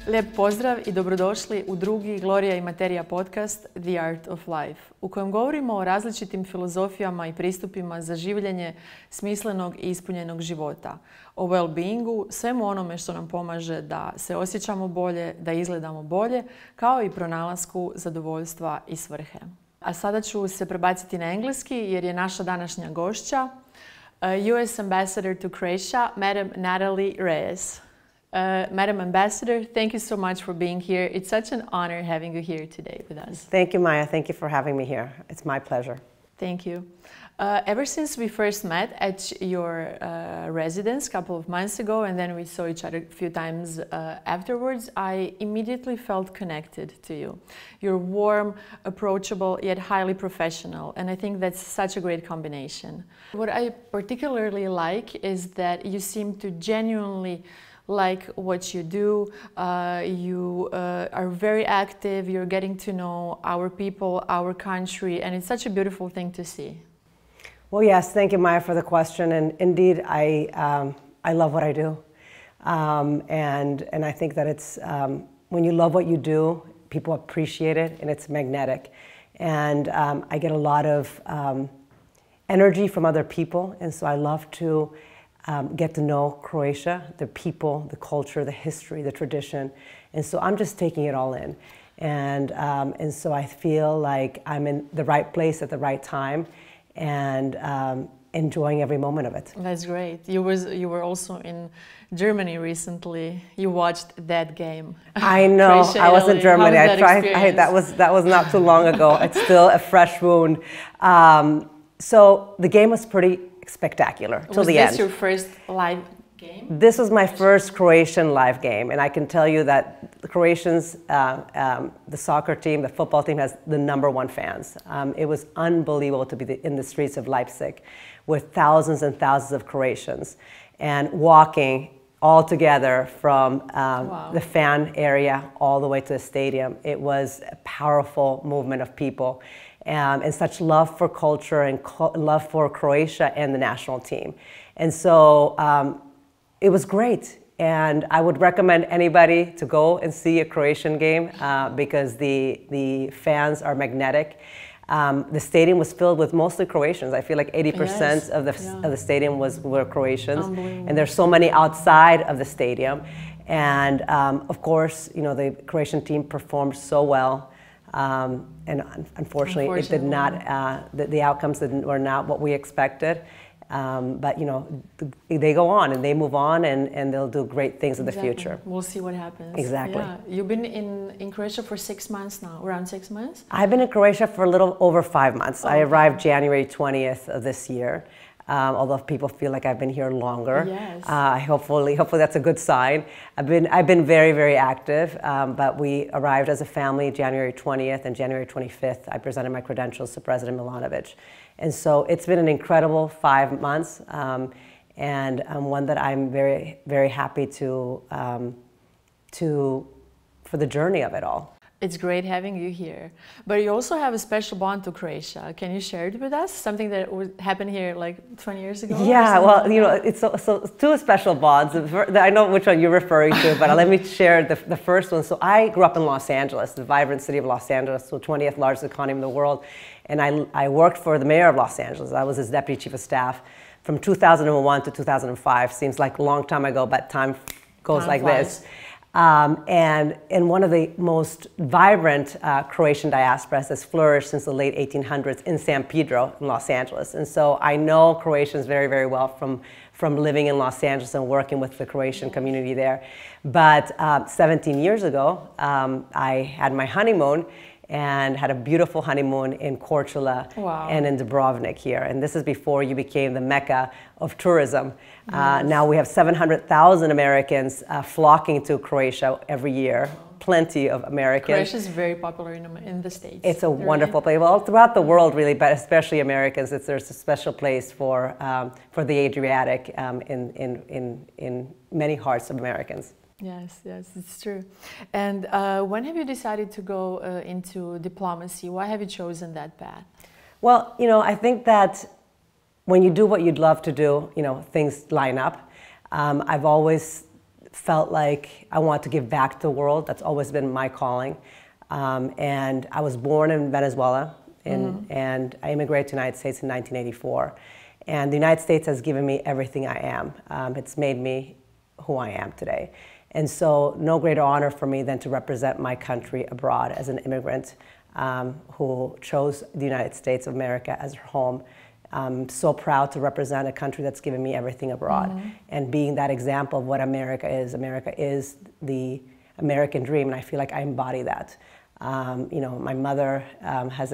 Lijep pozdrav i dobrodošli u drugi Gloria i Materija podcast The Art of Life, u kojem govorimo o različitim filozofijama i pristupima za življenje smislenog i ispunjenog života, o well-beingu, svemu onome što nam pomaže da se osjećamo bolje, da izgledamo bolje, kao i pronalasku zadovoljstva i svrhe. A sada ću se prebaciti na engleski jer je naša današnja gošća US Ambassador to Croatia, Madam Nathalie Rayes. Madam Ambassador, thank you so much for being here. It's such an honor having you here today with us. Thank you, Maya. Thank you for having me here. It's my pleasure. Thank you. Ever since we first met at your residence a couple of months ago, and then we saw each other a few times afterwards, I immediately felt connected to you. You're warm, approachable, yet highly professional, and I think that's such a great combination. What I particularly like is that you seem to genuinely like what you do. You are very active, you're getting to know our people, our country, and it's such a beautiful thing to see. Well, yes, thank you, Maya, for the question. And indeed, I love what I do. And I think that it's, when you love what you do, people appreciate it, and it's magnetic. And I get a lot of energy from other people, and so I love to get to know Croatia, the people, the culture, the history, the tradition. And so I'm just taking it all in. And so I feel like I'm in the right place at the right time and enjoying every moment of it. That's great. You were also in Germany recently. You watched that game. I know. I was in Germany. That that was not too long ago. It's still a fresh wound. So the game was pretty spectacular till the end. Was this your first live game? This was my first Croatian live game, and I can tell you that the Croatians, the soccer team, the football team has the #1 fans. It was unbelievable to be in the streets of Leipzig with thousands and thousands of Croatians and walking all together from the fan area all the way to the stadium. It was a powerful movement of people. And such love for culture and love for Croatia and the national team. And so it was great. And I would recommend anybody to go and see a Croatian game because the fans are magnetic. The stadium was filled with mostly Croatians. I feel like 80% of the stadium were Croatians. And there's so many outside of the stadium. And of course, you know, the Croatian team performed so well. And unfortunately, it did not. The outcomes were not what we expected. But you know, they go on and they move on, and they'll do great things in the future. We'll see what happens. Exactly. Yeah. You've been in Croatia for 6 months now, around 6 months? I've been in Croatia for a little over 5 months. I arrived January 20th of this year. Although people feel like I've been here longer. Yes. Hopefully that's a good sign. I've been very, very active, but we arrived as a family January 20th, and January 25th I presented my credentials to President Milanović. And so it's been an incredible 5 months, and one that I'm very, very happy for the journey of it all. It's great having you here. But you also have a special bond to Croatia. Can you share it with us? Something that happened here like 20 years ago? Yeah, well, you know, it's so two special bonds. I know which one you're referring to, but let me share the first one. So I grew up in Los Angeles, the vibrant city of Los Angeles, the 20th largest economy in the world. And I worked for the mayor of Los Angeles. I was his deputy chief of staff from 2001 to 2005. Seems like a long time ago, but time goes like this. And one of the most vibrant Croatian diasporas has flourished since the late 1800s in San Pedro in Los Angeles. And so I know Croatians very, very well from living in Los Angeles and working with the Croatian community there. But 17 years ago, I had my honeymoon and had a beautiful honeymoon in Korčula and in Dubrovnik here. And this is before you became the mecca of tourism. Now we have 700,000 Americans flocking to Croatia every year. Plenty of Americans. Croatia is very popular in the States. It's a wonderful place. Well, throughout the world, really, but especially Americans. There's a special place for the Adriatic in many hearts of Americans. Yes, it's true. And when have you decided to go into diplomacy? Why have you chosen that path? Well, you know, I think that when you do what you'd love to do, you know, things line up. I've always felt like I want to give back to the world. That's always been my calling. And I was born in Venezuela, and I immigrated to the United States in 1984. And the United States has given me everything I am. It's made me who I am today. And so no greater honor for me than to represent my country abroad as an immigrant who chose the United States of America as her home. I'm so proud to represent a country that's given me everything abroad. And being that example of what America is. America is the American dream, and I feel like I embody that. You know, my mother has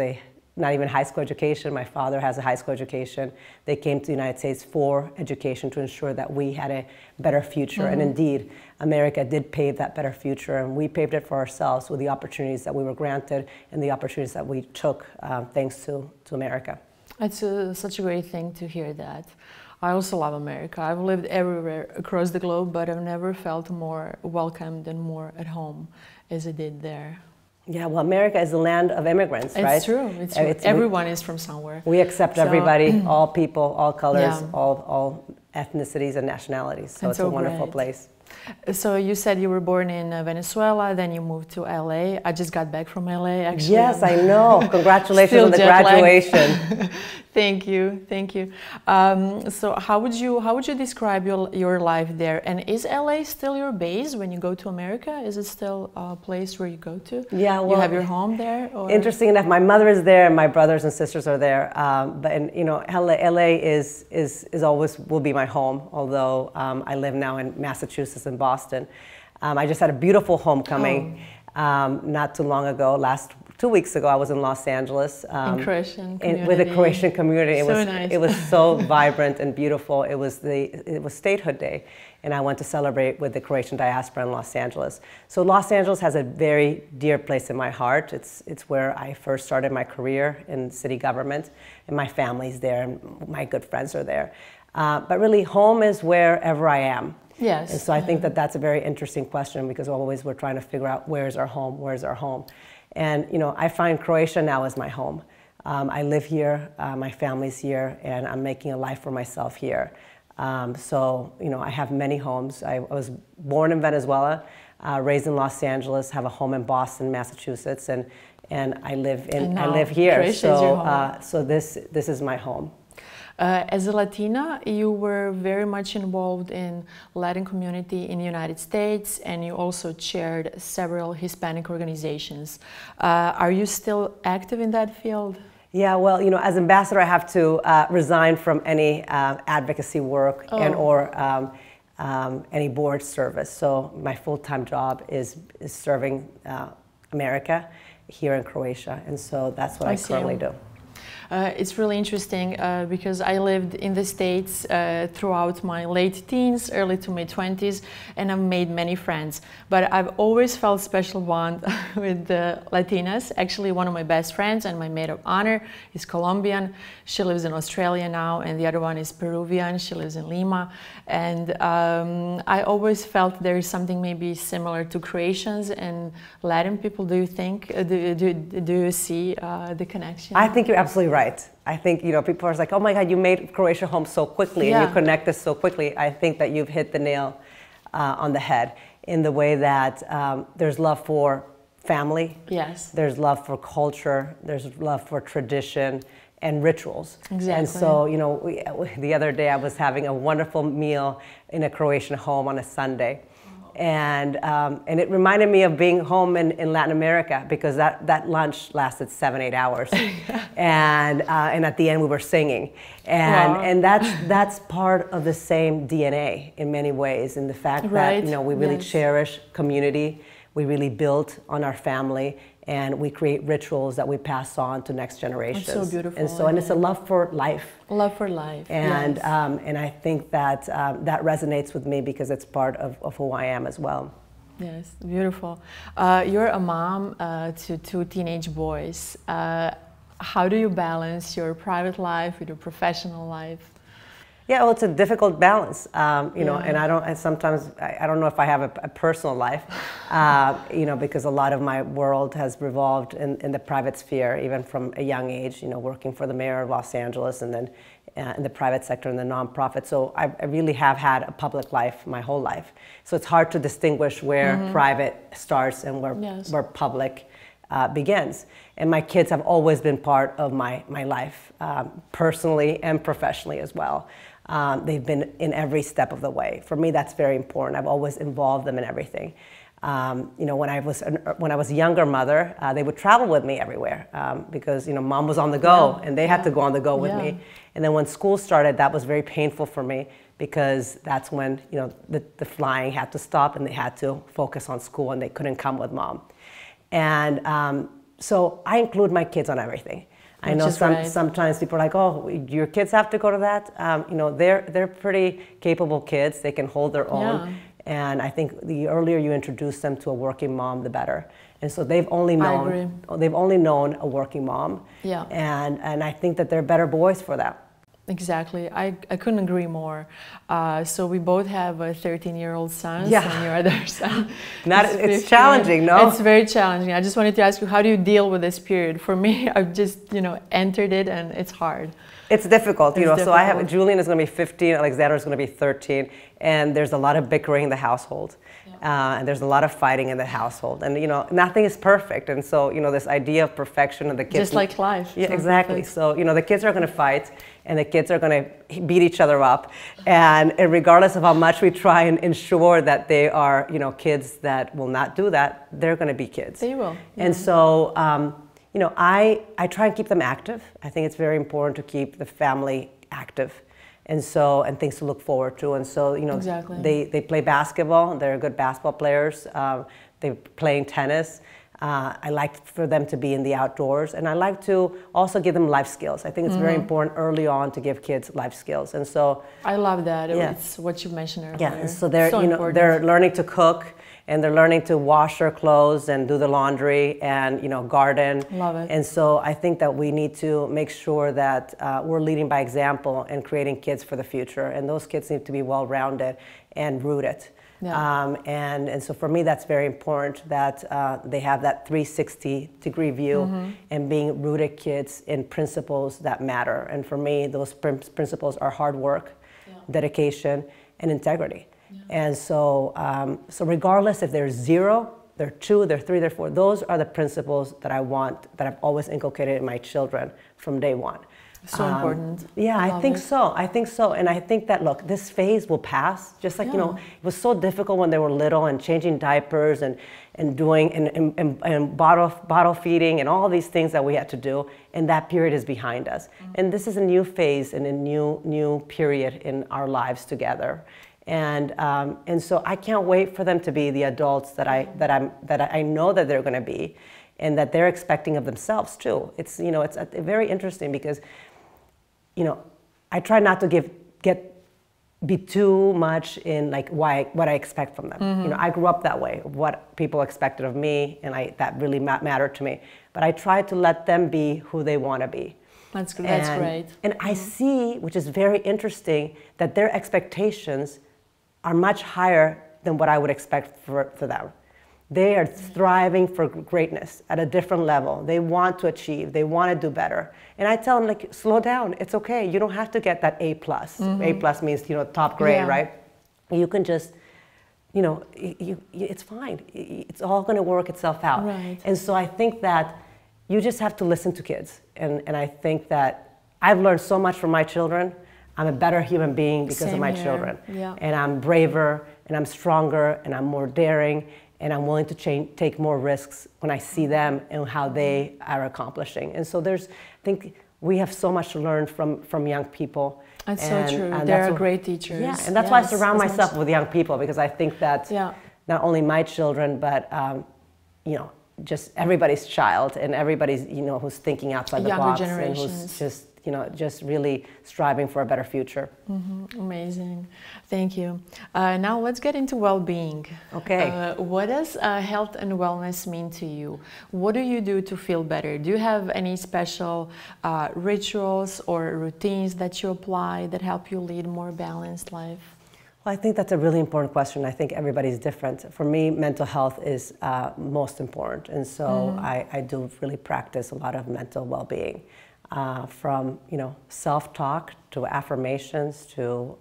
not even high school education. My father has a high school education. They came to the United States for education to ensure that we had a better future. And indeed, America did pave that better future, and we paved it for ourselves with the opportunities that we were granted and the opportunities that we took thanks to America. It's such a great thing to hear that. I also love America. I've lived everywhere across the globe, but I've never felt more welcomed and more at home as I did there. Yeah, well, America is the land of immigrants, right? It's true. It's true. Everyone is from somewhere. We accept everybody, all people, all colors, all ethnicities and nationalities. So it's a wonderful place. So you said you were born in Venezuela, then you moved to LA. I just got back from LA, actually. Yes, I know. Congratulations on the graduation. Thank you, thank you. So how would you describe your life there? And is LA still your base when you go to America? Is it still a place where you go to? Yeah, well, you have your home there? Or? Interesting enough, my mother is there, and my brothers and sisters are there. But you know, LA is always will be my home. Although I live now in Massachusetts and Boston. I just had a beautiful homecoming not too long ago. 2 weeks ago, I was in Los Angeles in Croatian community. With a Croatian community. Nice. It was so vibrant and beautiful. It was Statehood Day, and I went to celebrate with the Croatian diaspora in Los Angeles. So Los Angeles has a very dear place in my heart. It's where I first started my career in city government, and my family's there, and my good friends are there. But really, home is wherever I am. Yes. And so I think that that's a very interesting question, because always we're trying to figure out where's our home, where's our home. And you know, I find Croatia now as my home. I live here, my family's here, and I'm making a life for myself here. So you know, I have many homes. I was born in Venezuela, raised in Los Angeles, have a home in Boston, Massachusetts, and I live here. Croatia is your home. So this is my home. As a Latina, you were very much involved in Latin community in the United States, and you also chaired several Hispanic organizations. Are you still active in that field? Yeah, well, you know, as ambassador, I have to resign from any advocacy work or any board service. So my full-time job is serving America here in Croatia, and so that's what I currently do. It's really interesting because I lived in the States throughout my late teens, early to mid-20s, and I've made many friends. But I've always felt special bond with the Latinas. Actually, one of my best friends and my maid of honor is Colombian. She lives in Australia now, and the other one is Peruvian. She lives in Lima. And I always felt there is something maybe similar to Croatians and Latin people. Do you think? Do you see the connection? I think you're absolutely right. I think, you know, people are like, oh my God, you made Croatia home so quickly, and you connect this so quickly. I think that you've hit the nail on the head in the way that there's love for family. Yes. There's love for culture. There's love for tradition and rituals. Exactly. And so, you know, the other day I was having a wonderful meal in a Croatian home on a Sunday. And it reminded me of being home in Latin America, because that lunch lasted 7-8 hours, and at the end we were singing, and that's part of the same DNA in many ways, in the fact that, you know, we really cherish community, we really build on our family, and we create rituals that we pass on to next generations. It's so beautiful. And it's a love for life. Love for life. And and I think that that resonates with me, because it's part of who I am as well. Yes, beautiful. You're a mom to 2 teenage boys. How do you balance your private life with your professional life? Yeah, well, it's a difficult balance, you know, and sometimes I don't know if I have a personal life, you know, because a lot of my world has revolved in the private sphere, even from a young age, you know, working for the mayor of Los Angeles, and then in the private sector and the nonprofit. So I really have had a public life my whole life. So it's hard to distinguish where private starts and where public begins. And my kids have always been part of my life, personally and professionally as well. They've been in every step of the way. For me, that's very important. I've always involved them in everything. You know, when I was a younger mother, they would travel with me everywhere because, you know, mom was on the go and they had to go on the go with me. And then when school started, that was very painful for me because that's when, you know, the flying had to stop and they had to focus on school and they couldn't come with mom. And so I include my kids on everything. I know sometimes people are like, oh, your kids have to go to that. You know, they're pretty capable kids. They can hold their own. And I think the earlier you introduce them to a working mom, the better. And so they've only known a working mom. Yeah. And I think that they're better boys for that. Exactly. I couldn't agree more. So we both have a 13-year-old son, and your other son. It's challenging, no? It's very challenging. I just wanted to ask you, how do you deal with this period? For me, I've just, you know, entered it and it's hard. It's difficult, you know. So I have, Julian is going to be 15, Alexander is going to be 13, and there's a lot of bickering in the household. And there's a lot of fighting in the household. And, you know, nothing is perfect. And so, you know, this idea of perfection and the kids... Just like life. Yeah, exactly. Perfect. So, you know, the kids are going to fight and the kids are going to beat each other up. And regardless of how much we try and ensure that they are, you know, kids that will not do that, they're going to be kids. They will. Yeah. And so, you know, I try and keep them active. I think it's very important to keep the family active. And so, and things to look forward to. And so, you know, they play basketball. They're good basketball players. They're playing tennis. I like for them to be in the outdoors. And I like to also give them life skills. I think it's very important early on to give kids life skills. And so... I love that. It's what you mentioned earlier. Yeah, and so they're, you know, they're learning to cook. And they're learning to wash their clothes and do the laundry and, you know, garden. Love it. And so I think that we need to make sure that we're leading by example and creating kids for the future. And those kids need to be well-rounded and rooted. Yeah. And so for me, that's very important that they have that 360-degree view and being rooted kids in principles that matter. And for me, those principles are hard work, dedication, and integrity. And so, so regardless if they're 0, they're 2, they're 3, they're 4, those are the principles that I want, that I've always inculcated in my children from day one. So important. Yeah, I think so. I think so. And I think that, look, this phase will pass. Just like, you know, it was so difficult when they were little and changing diapers and doing and bottle feeding and all these things that we had to do. And that period is behind us. And this is a new phase and a new period in our lives together. And so I can't wait for them to be the adults that I know that they're going to be, and that they're expecting of themselves too. It's, you know, it's very interesting because, you know, I try not to be too much in like what I expect from them. You know, I grew up that way, what people expected of me, and that really mattered to me. But I try to let them be who they want to be. That's great. And I see, which is very interesting, that their expectations are much higher than what I would expect for them. They are striving for greatness at a different level. They want to achieve. They want to do better. And I tell them, like, slow down. It's okay. You don't have to get that A+. A+ means, you know, top grade, right? You can just, you know, it's fine. It's all going to work itself out. Right. And so I think that you just have to listen to kids. And I think that I've learned so much from my children. I'm a better human being because of my children. Yeah. And I'm braver, and I'm stronger, and I'm more daring, and I'm willing to take more risks when I see them and how they are accomplishing. And so I think we have so much to learn from young people. That's so true. They're great teachers. Yeah, and that's why I surround myself with young people, because I think that not only my children, but you know, just everybody's child and everybody's, you know, who's thinking outside the box and who's just, you know, just really striving for a better future. Amazing. Thank you. Now let's get into well-being. Okay. What does health and wellness mean to you? What do you do to feel better? Do you have any special rituals or routines that you apply that help you lead a more balanced life? Well, I think that's a really important question. I think everybody's different. For me, mental health is most important. And so I do really practice a lot of mental well-being, from self-talk to affirmations to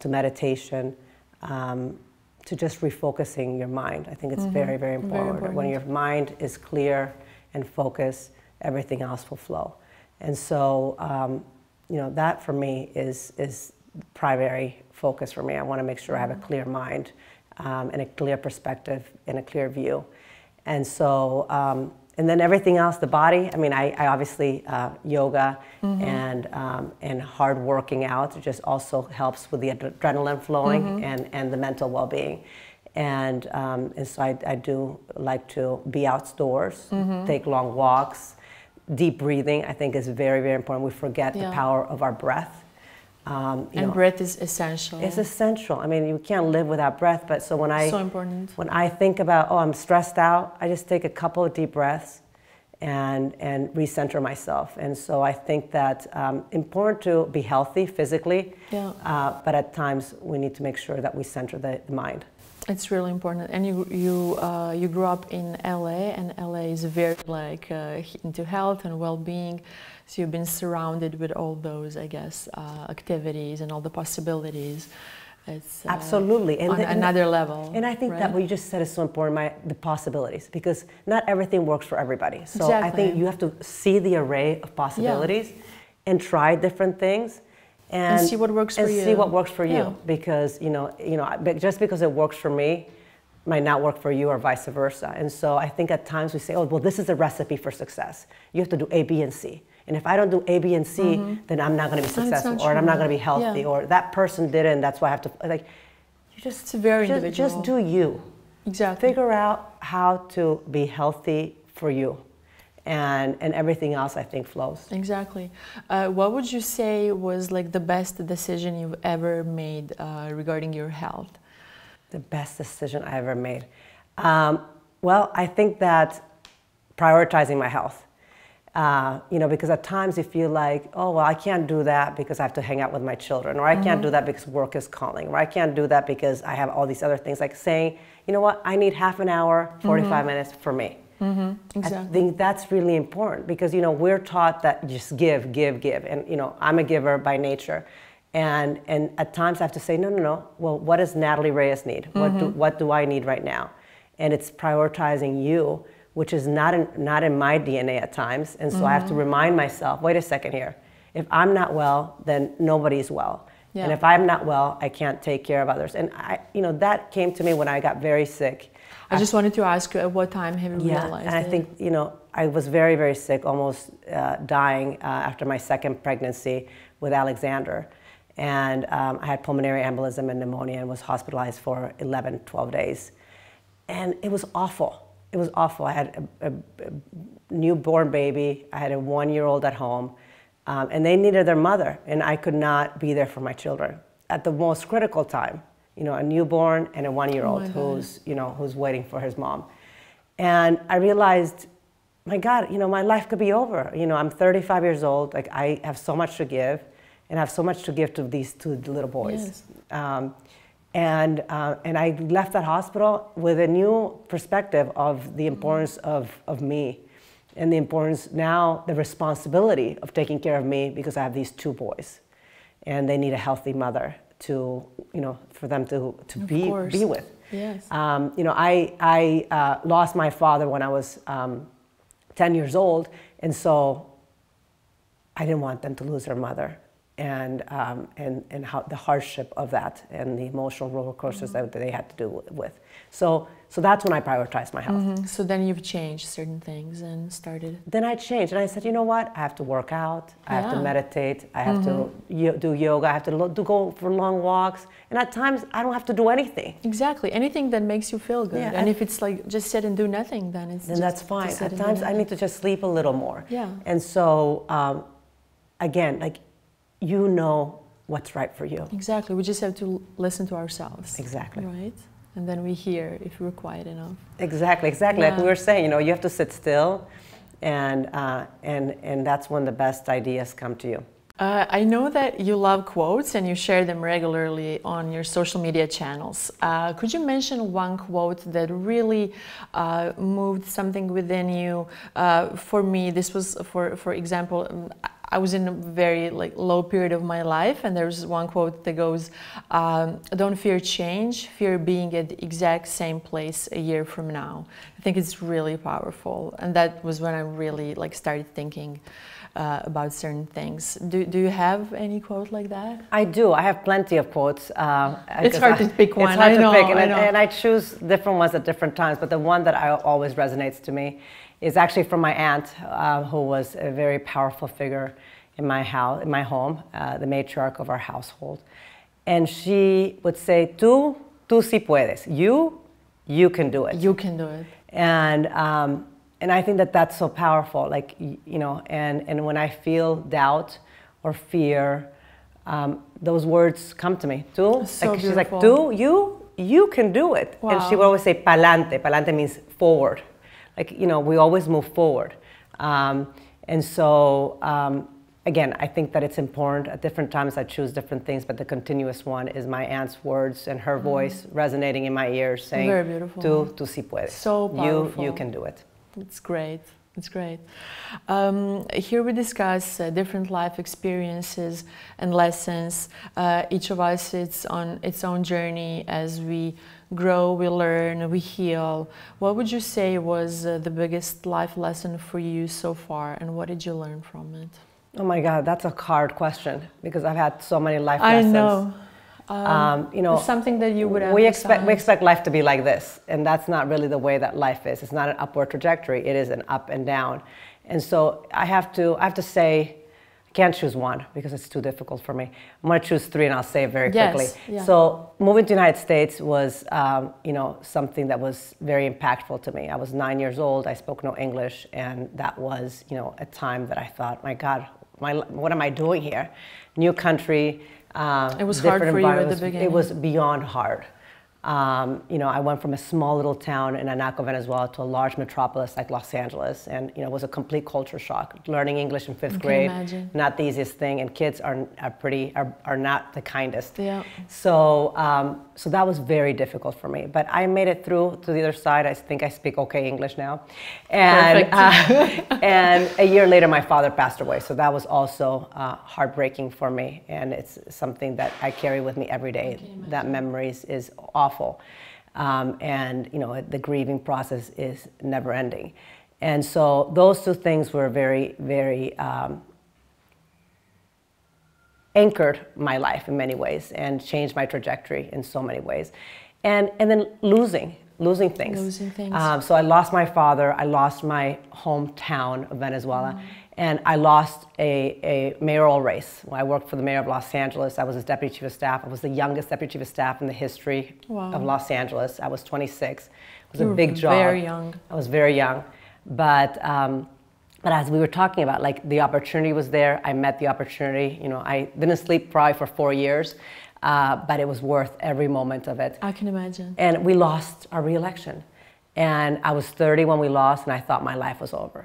meditation, to just refocusing your mind. I think it's very, very important. When your mind is clear and focused, everything else will flow. And so, that for me is primary focus for me. I want to make sure I have a clear mind, and a clear perspective and a clear view. And so, and then everything else, the body, I mean, I obviously, yoga and hard working out just also helps with the adrenaline flowing and the mental well-being. And so I do like to be outdoors, take long walks. Deep breathing, I think, is very, very important. We forget the power of our breath. And breath is essential. It's essential. I mean, you can't live without breath. But so when I think about, oh, I'm stressed out, I just take a couple of deep breaths and recenter myself. And so I think that important to be healthy physically, but at times we need to make sure that we center the mind. It's really important. And you grew up in LA, and LA is very into health and well-being. So you've been surrounded with all those, I guess, activities and all the possibilities. It's absolutely on another level. And I think that what you just said is so important, the possibilities, because not everything works for everybody. So I think you have to see the array of possibilities and try different things. And see what works for you. And see what works for you, because just because it works for me might not work for you, or vice versa. And so I think at times we say, oh, well, this is a recipe for success. You have to do A, B, and C. And if I don't do A, B, and C, then I'm not going to be successful, or I'm not going to be healthy, or that person did it, and that's why I have to it's very individual. Just do you. Exactly. Figure out how to be healthy for you. And everything else, I think, flows. Exactly. What would you say was the best decision you've ever made regarding your health? The best decision I ever made? Well, I think that prioritizing my health. Because at times you feel like, oh, well, I can't do that because I have to hang out with my children, or I can't do that because work is calling, or I can't do that because I have all these other things. Like saying, you know what, I need half an hour, 45 minutes for me. Exactly. I think that's really important, because we're taught that just give, and I'm a giver by nature, and at times I have to say no. Well, what does Nathalie Rayes need? What do I need right now? And it's prioritizing you, which is not in my DNA at times, and so I have to remind myself, wait a second here. If I'm not well, then nobody's well. Yeah. And if I'm not well, I can't take care of others. And that came to me when I got very sick. I just wanted to ask you, at what time have you realized and I think, I was very, very sick, almost dying after my second pregnancy with Alexander. And I had pulmonary embolism and pneumonia and was hospitalized for 11, 12 days. And it was awful. It was awful. I had a newborn baby. I had a 1-year-old at home. And they needed their mother, and I could not be there for my children at the most critical time. A newborn and a 1-year-old who's waiting for his mom. And I realized, my God, my life could be over. I'm 35 years old. I have so much to give, and I have so much to give to these two little boys. Yes. And I left that hospital with a new perspective of the importance of me, and the importance now, the responsibility of taking care of me, because I have these 2 boys, and they need a healthy mother to, for them to be with. Yes. I lost my father when I was 10 years old, and so I didn't want them to lose their mother, and how the hardship of that and the emotional roller coasters that they had to do with. So that's when I prioritized my health. So then you've changed certain things and started. Then I changed, and I said, you know what? I have to work out. I have to meditate. I have to do yoga. I have to go for long walks. And at times, I don't have to do anything. Exactly. Anything that makes you feel good. Yeah, and if it's just sit and do nothing, then that's fine. At times, I need to just sleep a little more. Yeah. And so, again, you know what's right for you. Exactly. We just have to listen to ourselves. Exactly. Right? And then we hear if we're quiet enough. Exactly. Yeah. Like we were saying, you have to sit still, and that's when the best ideas come to you. I know that you love quotes and you share them regularly on your social media channels. Could you mention one quote that really moved something within you? For me, this was, for example, I was in a very low period of my life, and there's one quote that goes, "Don't fear change, fear being at the exact same place a year from now." I think it's really powerful, and that was when I really started thinking about certain things. Do you have any quote like that? I do. I have plenty of quotes. It's hard to pick one. It's hard to pick, and I choose different ones at different times. But the one that always resonates to me is actually from my aunt, who was a very powerful figure in my house, in my home, the matriarch of our household. And she would say, "Tú sí puedes. You can do it. You can do it." And I think that that's so powerful, and when I feel doubt or fear, those words come to me. Tú, so she's like, "Tú, you can do it." Wow. And she would always say, "Pa'lante." Pa'lante means forward. We always move forward. And so, again, I think that it's important. At different times I choose different things, but the continuous one is my aunt's words and her voice resonating in my ears saying, very beautiful. Tú sí puedes. So powerful. You can do it. It's great. It's great. Here we discuss different life experiences and lessons. Each of us is on its own journey. As we grow, we learn, we heal. What would you say was the biggest life lesson for you so far, and what did you learn from it? Oh my God, that's a hard question because I've had so many life lessons. I know. Something that you would we expect life to be like this, and that's not really the way that life is. It's not an upward trajectory. It is an up and down. And so I have to say, I can't choose one because it's too difficult for me. I'm going to choose three, and I'll say it very quickly. Yeah. So moving to the United States was, something that was very impactful to me. I was 9 years old. I spoke no English, and that was, a time that I thought, my God, what am I doing here? New country. It was hard for you at the beginning. It was beyond hard. I went from a small little town in Anaco, Venezuela, to a large metropolis like Los Angeles, and it was a complete culture shock. Learning English in fifth grade, not the easiest thing, and kids are not the kindest. Yeah. So that was very difficult for me, but I made it through to the other side. I think I speak okay English now, and and a year later my father passed away, so that was also heartbreaking for me, and it's something that I carry with me every day. That memories is awful, and the grieving process is never ending, and so those two things were very, very anchored my life in many ways and changed my trajectory in so many ways, and then losing things. So I lost my father, I lost my hometown of Venezuela, and I lost a mayoral race. When I worked for the mayor of Los Angeles, I was his deputy chief of staff. I was the youngest deputy chief of staff in the history of Los Angeles. I was 26. It was a big job. Very young. I was very young, but as we were talking about, the opportunity was there. I met the opportunity. I didn't sleep probably for 4 years, but it was worth every moment of it. I can imagine. And we lost our re-election, and I was 30 when we lost, and I thought my life was over.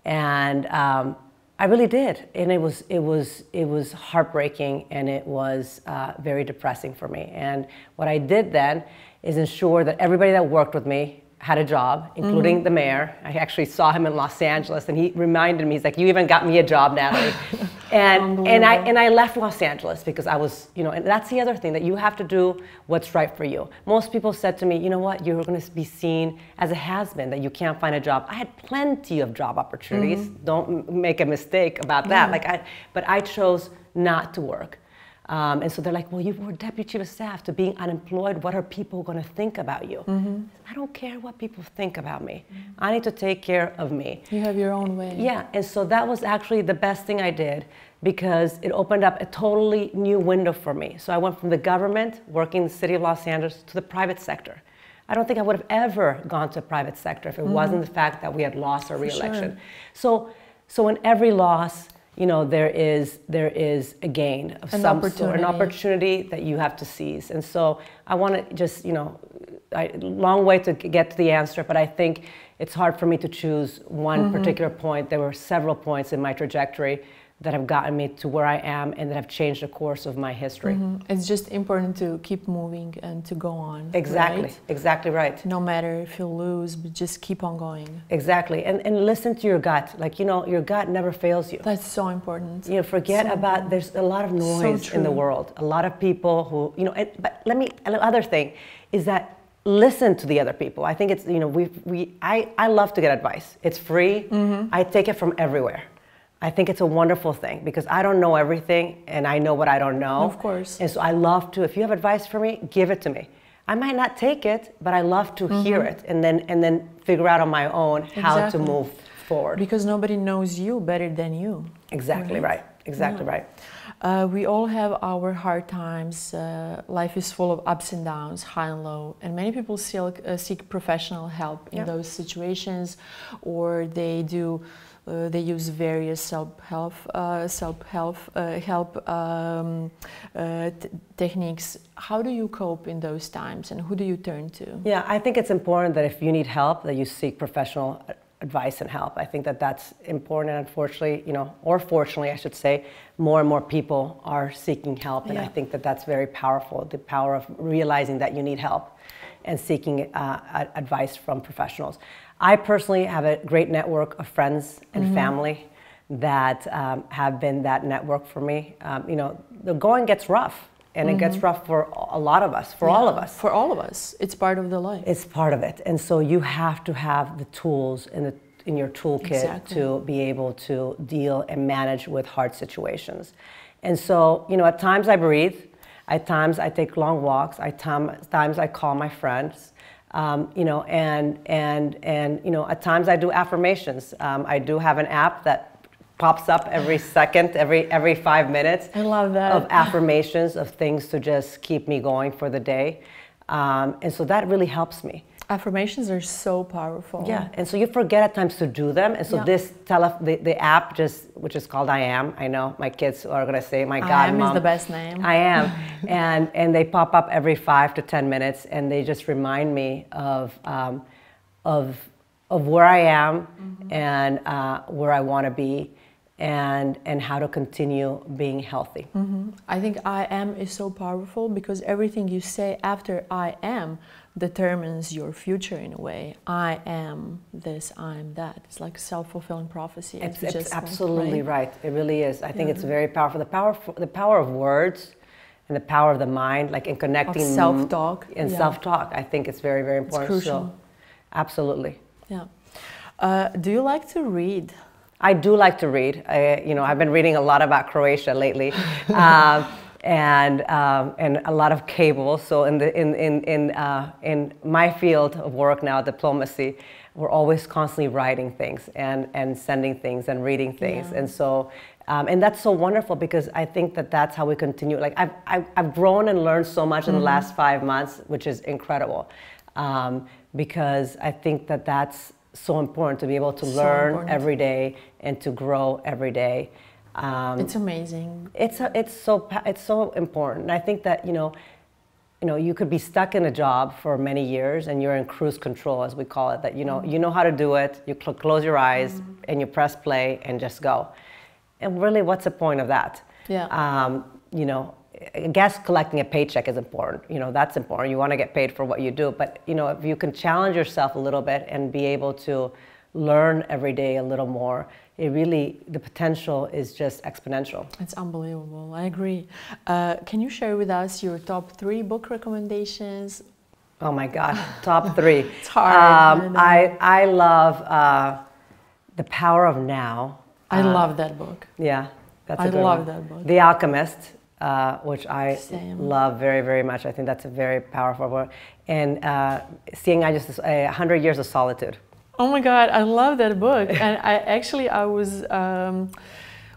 And I really did, and it was heartbreaking, and it was very depressing for me. And what I did then is ensure that everybody that worked with me had a job, including the mayor. I actually saw him in Los Angeles, and he reminded me, he's like, "You even got me a job, Natalie." and I left Los Angeles because I was, and that's the other thing, that you have to do what's right for you. Most people said to me, "You know what, you're going to be seen as a has-been, that you can't find a job." I had plenty of job opportunities. Don't make a mistake about that. But I chose not to work. And so they're like, "Well, you were deputy chief of staff to being unemployed. What are people going to think about you?" I don't care what people think about me. I need to take care of me. You have your own way. Yeah, and so that was actually the best thing I did, because it opened up a totally new window for me. So I went from the government, working in the city of Los Angeles, to the private sector. I don't think I would have ever gone to the private sector if it wasn't the fact that we had lost our re-election. Sure. So in every loss, there is a gain of some sort, an opportunity that you have to seize. And so I want to just, long way to get to the answer, but I think it's hard for me to choose one particular point. There were several points in my trajectory that have gotten me to where I am and that have changed the course of my history. It's just important to keep moving and to go on. Exactly, right? Exactly right. No matter if you lose, but just keep on going. Exactly, and listen to your gut. Like, you know, your gut never fails you. That's so important. You know, forget about, there's a lot of noise in the world. A lot of people who, you know, but another thing is that listen to the other people. I think it's, you know, I love to get advice. It's free. I take it from everywhere. I think it's a wonderful thing because I don't know everything and I know what I don't know. Of course. And so I love to, if you have advice for me, give it to me. I might not take it, but I love to hear it and then figure out on my own how to move forward. Because nobody knows you better than you. Exactly right. Exactly right. We all have our hard times. Life is full of ups and downs, high and low, and many people still seek professional help in those situations, or they do. They use various self-help techniques. How do you cope in those times, and who do you turn to? Yeah, I think it's important that if you need help, that you seek professional advice and help. I think that that's important, and unfortunately, you know, or fortunately, I should say, more and more people are seeking help, and I think that that's very powerful. The power of realizing that you need help and seeking advice from professionals. I personally have a great network of friends and family that have been that network for me. You know, the going gets rough, and it gets rough for a lot of us, for all of us. For all of us, it's part of the life. It's part of it, and so you have to have the tools in your toolkit to be able to deal and manage with hard situations. And so, you know, at times I breathe, at times I take long walks, at times I call my friends. You know, and you know, at times I do affirmations. I do have an app that pops up every second, every 5 minutes. I love that. Of affirmations, of things to just keep me going for the day, and so that really helps me. Affirmations are so powerful. Yeah, and so you forget at times to do them, and so the app which is called I Am. I know my kids are gonna say, "My God, I Am Mom, is the best name." I am, and they pop up every 5 to 10 minutes, and they just remind me of where I am and where I want to be, and how to continue being healthy. I think I Am is so powerful because everything you say after I am determines your future in a way. I am this, I am that. It's like self-fulfilling prophecy. It's absolutely right. It really is. I think it's very powerful. The power of words and the power of the mind, like in connecting of self-talk. And self-talk, I think it's very, very important. It's crucial. So, absolutely. Yeah. Do you like to read? I do like to read. You know, I've been reading a lot about Croatia lately. And a lot of cable. So in my field of work now, diplomacy, we're always constantly writing things and sending things and reading things, and so and that's so wonderful because I think that that's how we continue. Like I've grown and learned so much in the last 5 months, which is incredible, because I think that that's so important to be able to learn every day and to grow every day. It's amazing. It's so important. And I think that you know you could be stuck in a job for many years and you're in cruise control, as we call it. That you know how to do it. You close your eyes and you press play and just go. And really, what's the point of that? Yeah. You know, I guess collecting a paycheck is important. You know, that's important. You want to get paid for what you do. But you know, if you can challenge yourself a little bit and be able to learn every day a little more, the potential is just exponential. It's unbelievable. I agree. Can you share with us your top 3 book recommendations? Oh my God, top 3. It's hard. I love The Power of Now. I love that book. Yeah, that's a good one. I love that book. The Alchemist, which I love very, very much. I think that's a very powerful book. And Seeing 100 Years of Solitude. Oh my God, I love that book. And I was,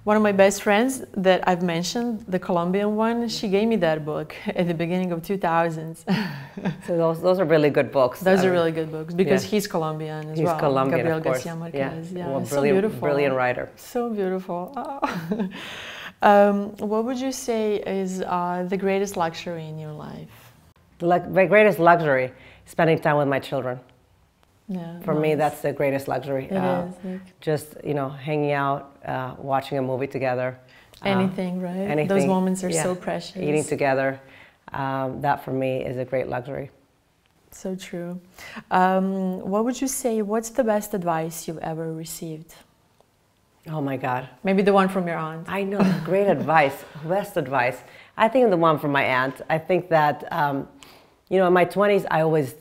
one of my best friends that I've mentioned, the Colombian one, she gave me that book at the beginning of 2000s. So those are really good books. Those are really good books because he's Colombian as well. He's Colombian, Gabriel of course. Garcia Marquez. Yeah. Well, so beautiful. Brilliant writer. So beautiful. Oh. What would you say is the greatest luxury in your life? The greatest luxury, spending time with my children. Yeah, For me, that's the greatest luxury. It is. Like, just, hanging out, watching a movie together. Anything, right? Anything. Those moments are so precious. Eating together. That for me is a great luxury. So true. What would you say, what's the best advice you've ever received? Oh my God. Maybe the one from your aunt. I know, great advice, best advice. I think the one from my aunt. I think that, in my 20s, I always,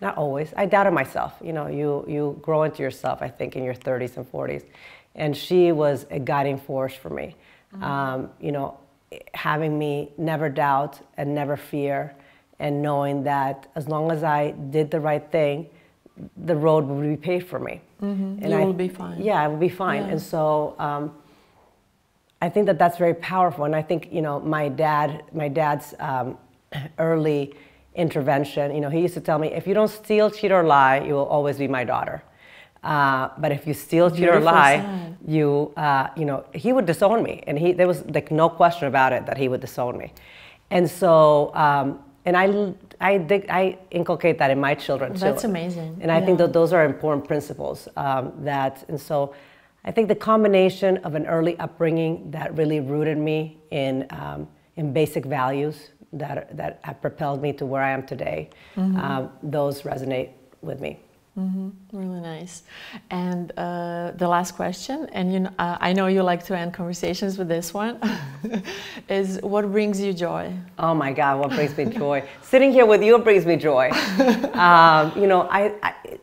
not always, I doubted myself. You grow into yourself, I think, in your 30s and 40s. And she was a guiding force for me. Having me never doubt and never fear, and knowing that as long as I did the right thing, the road would be paved for me. And you will be fine. Yeah, I will be fine. Yeah. And so I think that that's very powerful. And I think, my dad's early intervention, he used to tell me, if you don't steal, cheat, or lie, you will always be my daughter. But if you steal, cheat, or lie, he would disown me. And there was like no question about it that he would disown me. And so, and I inculcate that in my children too. That's amazing. And I think that those are important principles. And so I think the combination of an early upbringing that really rooted me in basic values that have propelled me to where I am today, those resonate with me. Really nice. And the last question, and I know you like to end conversations with this one, is what brings you joy? Oh my God, what brings me joy? Sitting here with you brings me joy.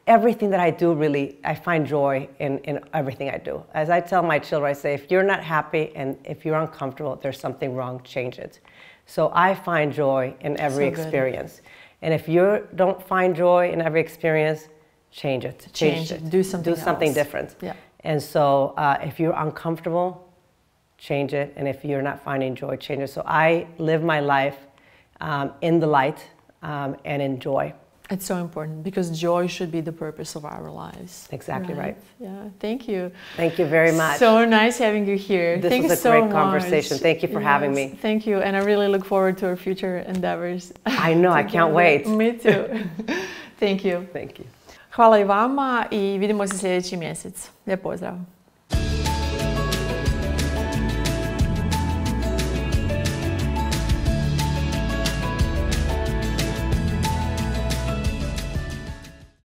Everything that I do, really, I find joy in everything I do. As I tell my children, I say, if you're not happy and if you're uncomfortable, there's something wrong, change it. So I find joy in every experience. And if you don't find joy in every experience, change it. Change it. Do something different. Yeah. And so if you're uncomfortable, change it. And if you're not finding joy, change it. So I live my life in the light and in joy. It's so important because joy should be the purpose of our lives. Exactly right. Yeah, thank you. Thank you very much. So nice having you here. This was a great conversation. Thank you for having me. Thank you, and I really look forward to our future endeavors. I know, I can't wait. Me too. Thank you. Thank you. Hvala i vama i vidimo se sljedeći mjesec. Lijep pozdrav.